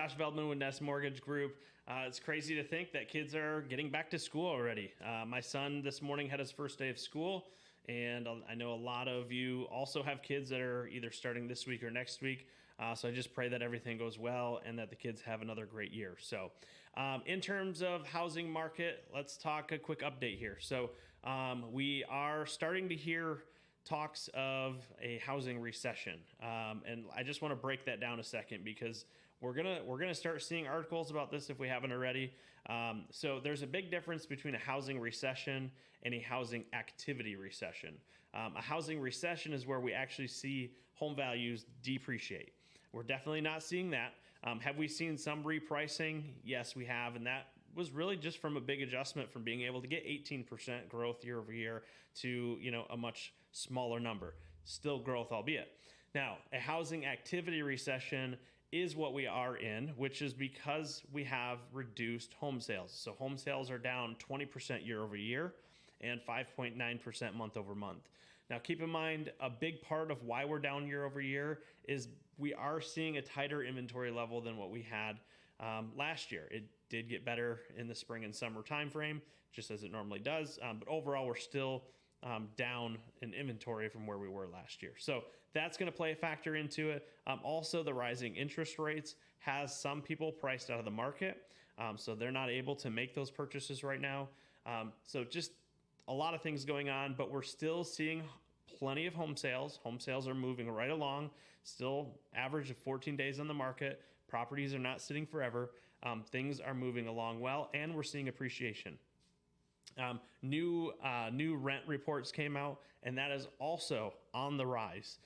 Josh Veldman with Nest Mortgage Group. It's crazy to think that kids are getting back to school already. My son this morning had his first day of school, and I know a lot of you also have kids that are either starting this week or next week. So I just pray that everything goes well and that the kids have another great year. So in terms of housing market, let's talk a quick update here. So we are starting to hear talks of a housing recession, and I just want to break that down a second because we're gonna start seeing articles about this if we haven't already. So there's a big difference between a housing recession and a housing activity recession. A housing recession is where we actually see home values depreciate. We're definitely not seeing that. Have we seen some repricing? Yes, we have, and that was really just from a big adjustment from being able to get 18% growth year over year to a much smaller number. Still growth, albeit. Now, a housing activity recession is what we are in, which is because we have reduced home sales. So home sales are down 20% year over year and 5.9% month over month. Now, keep in mind, a big part of why we're down year over year is we are seeing a tighter inventory level than what we had last year. It did get better in the spring and summer timeframe, just as it normally does. But overall, we're still down in inventory from where we were last year. So that's going to play a factor into it. Also, the rising interest rates has some people priced out of the market. So they're not able to make those purchases right now. So just a lot of things going on, but we're still seeing plenty of home sales. Home sales are moving right along, still average of 14 days on the market. Properties are not sitting forever. Things are moving along well, and we're seeing appreciation. New rent reports came out, and that is also on the rise.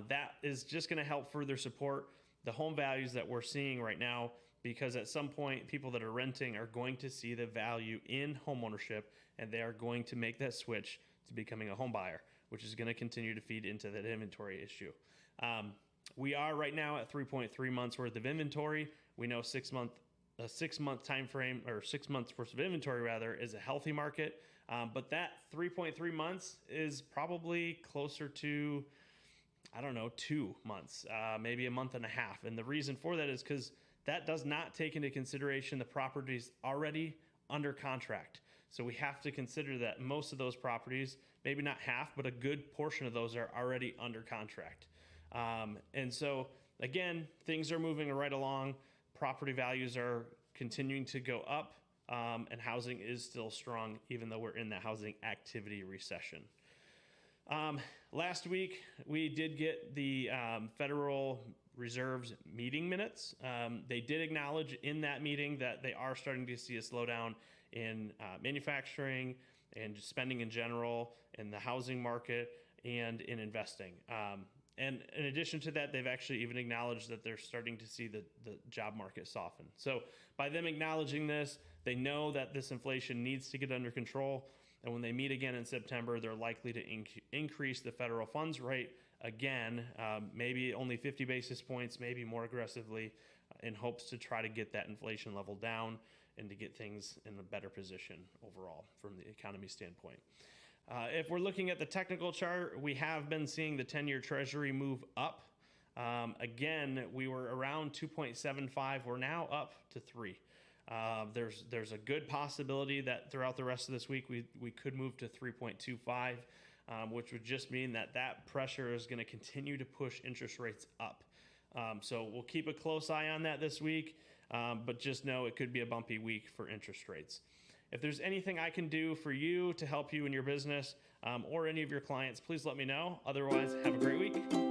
That is just going to help further support the home values that we're seeing right now, because at some point, people that are renting are going to see the value in homeownership, and they are going to make that switch to becoming a home buyer, which is going to continue to feed into that inventory issue. We are right now at 3.3 months worth of inventory. We know a 6 month time frame, or 6 months worth of inventory rather, is a healthy market. But that 3.3 months is probably closer to, 2 months, maybe a month and a half. And the reason for that is because that does not take into consideration the properties already under contract. So we have to consider that most of those properties, maybe not half, but a good portion of those are already under contract. And so again, things are moving right along. Property values are continuing to go up, and housing is still strong, even though we're in the housing activity recession. Last week, we did get the Federal Reserve's meeting minutes. They did acknowledge in that meeting that they are starting to see a slowdown in manufacturing and just spending in general, in the housing market, and in investing. And in addition to that, they've actually even acknowledged that they're starting to see the job market soften. So by them acknowledging this, they know that this inflation needs to get under control. And when they meet again in September, they're likely to increase the federal funds rate again, maybe only 50 basis points, maybe more aggressively, in hopes to try to get that inflation level down and to get things in a better position overall from the economy standpoint. If we're looking at the technical chart, we have been seeing the 10-year Treasury move up. Again, we were around 2.75. We're now up to 3. There's a good possibility that throughout the rest of this week, we could move to 3.25, which would just mean that pressure is going to continue to push interest rates up. So we'll keep a close eye on that this week, but just know it could be a bumpy week for interest rates. If there's anything I can do for you to help you in your business or any of your clients, please let me know. Otherwise, have a great week.